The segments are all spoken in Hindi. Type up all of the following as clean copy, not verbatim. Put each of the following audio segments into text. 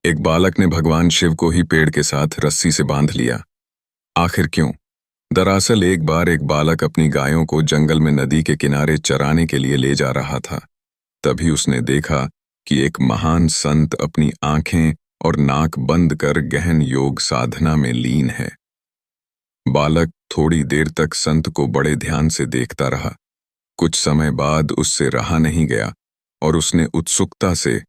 एक बालक ने भगवान शिव को ही पेड़ के साथ रस्सी से बांध लिया। आखिर क्यों? दरअसल एक बार एक बालक अपनी गायों को जंगल में नदी के किनारे चराने के लिए ले जा रहा था। तभी उसने देखा कि एक महान संत अपनी आंखें और नाक बंद कर गहन योग साधना में लीन है। बालक थोड़ी देर तक संत को बड़े ध्यान से देखता रहा। कुछ समय बाद उससे रहा नहीं गया और उसने उत्सुकता से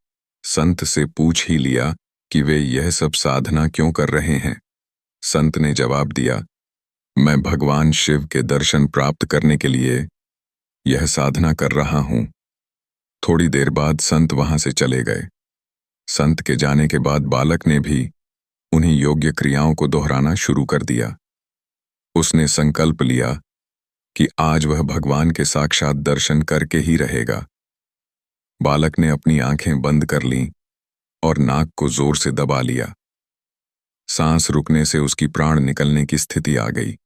संत से पूछ ही लिया कि वे यह सब साधना क्यों कर रहे हैं। संत ने जवाब दिया, मैं भगवान शिव के दर्शन प्राप्त करने के लिए यह साधना कर रहा हूं। थोड़ी देर बाद संत वहां से चले गए। संत के जाने के बाद बालक ने भी उन्हीं योग्य क्रियाओं को दोहराना शुरू कर दिया। उसने संकल्प लिया कि आज वह भगवान के साक्षात दर्शन करके ही रहेगा। बालक ने अपनी आंखें बंद कर लीं और नाक को जोर से दबा लिया। सांस रुकने से उसकी प्राण निकलने की स्थिति आ गई।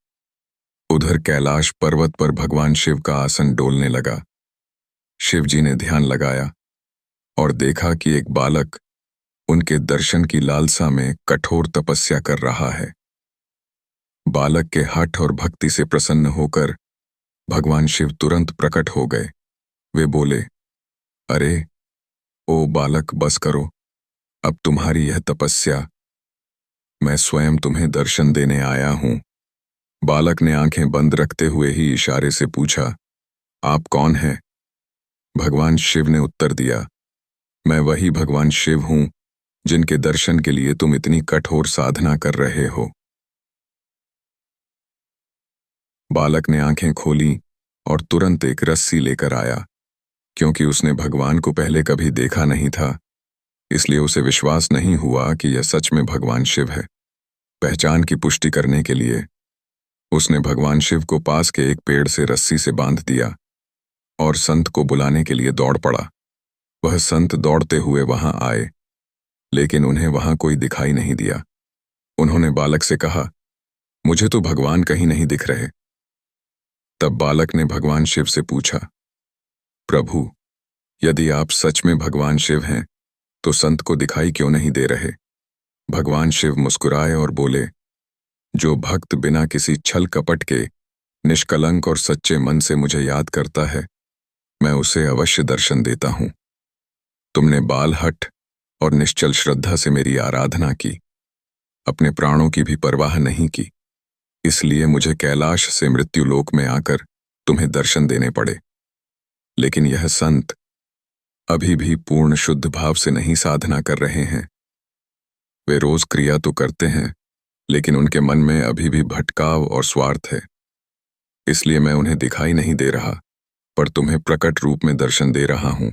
उधर कैलाश पर्वत पर भगवान शिव का आसन डोलने लगा। शिवजी ने ध्यान लगाया और देखा कि एक बालक उनके दर्शन की लालसा में कठोर तपस्या कर रहा है। बालक के हठ और भक्ति से प्रसन्न होकर भगवान शिव तुरंत प्रकट हो गए। वे बोले, अरे ओ बालक, बस करो, अब तुम्हारी यह तपस्या, मैं स्वयं तुम्हें दर्शन देने आया हूं। बालक ने आंखें बंद रखते हुए ही इशारे से पूछा, आप कौन हैं? भगवान शिव ने उत्तर दिया, मैं वही भगवान शिव हूं जिनके दर्शन के लिए तुम इतनी कठोर साधना कर रहे हो। बालक ने आंखें खोली और तुरंत एक रस्सी लेकर आया। क्योंकि उसने भगवान को पहले कभी देखा नहीं था, इसलिए उसे विश्वास नहीं हुआ कि यह सच में भगवान शिव है। पहचान की पुष्टि करने के लिए उसने भगवान शिव को पास के एक पेड़ से रस्सी से बांध दिया और संत को बुलाने के लिए दौड़ पड़ा। वह संत दौड़ते हुए वहां आए, लेकिन उन्हें वहां कोई दिखाई नहीं दिया। उन्होंने बालक से कहा, मुझे तो भगवान कहीं नहीं दिख रहे। तब बालक ने भगवान शिव से पूछा, प्रभु, यदि आप सच में भगवान शिव हैं तो संत को दिखाई क्यों नहीं दे रहे? भगवान शिव मुस्कुराए और बोले, जो भक्त बिना किसी छल कपट के निष्कलंक और सच्चे मन से मुझे याद करता है, मैं उसे अवश्य दर्शन देता हूं। तुमने बालहठ और निश्चल श्रद्धा से मेरी आराधना की, अपने प्राणों की भी परवाह नहीं की, इसलिए मुझे कैलाश से मृत्युलोक में आकर तुम्हें दर्शन देने पड़े। लेकिन यह संत अभी भी पूर्ण शुद्ध भाव से नहीं साधना कर रहे हैं। वे रोज क्रिया तो करते हैं, लेकिन उनके मन में अभी भी भटकाव और स्वार्थ है। इसलिए मैं उन्हें दिखाई नहीं दे रहा, पर तुम्हें प्रकट रूप में दर्शन दे रहा हूं।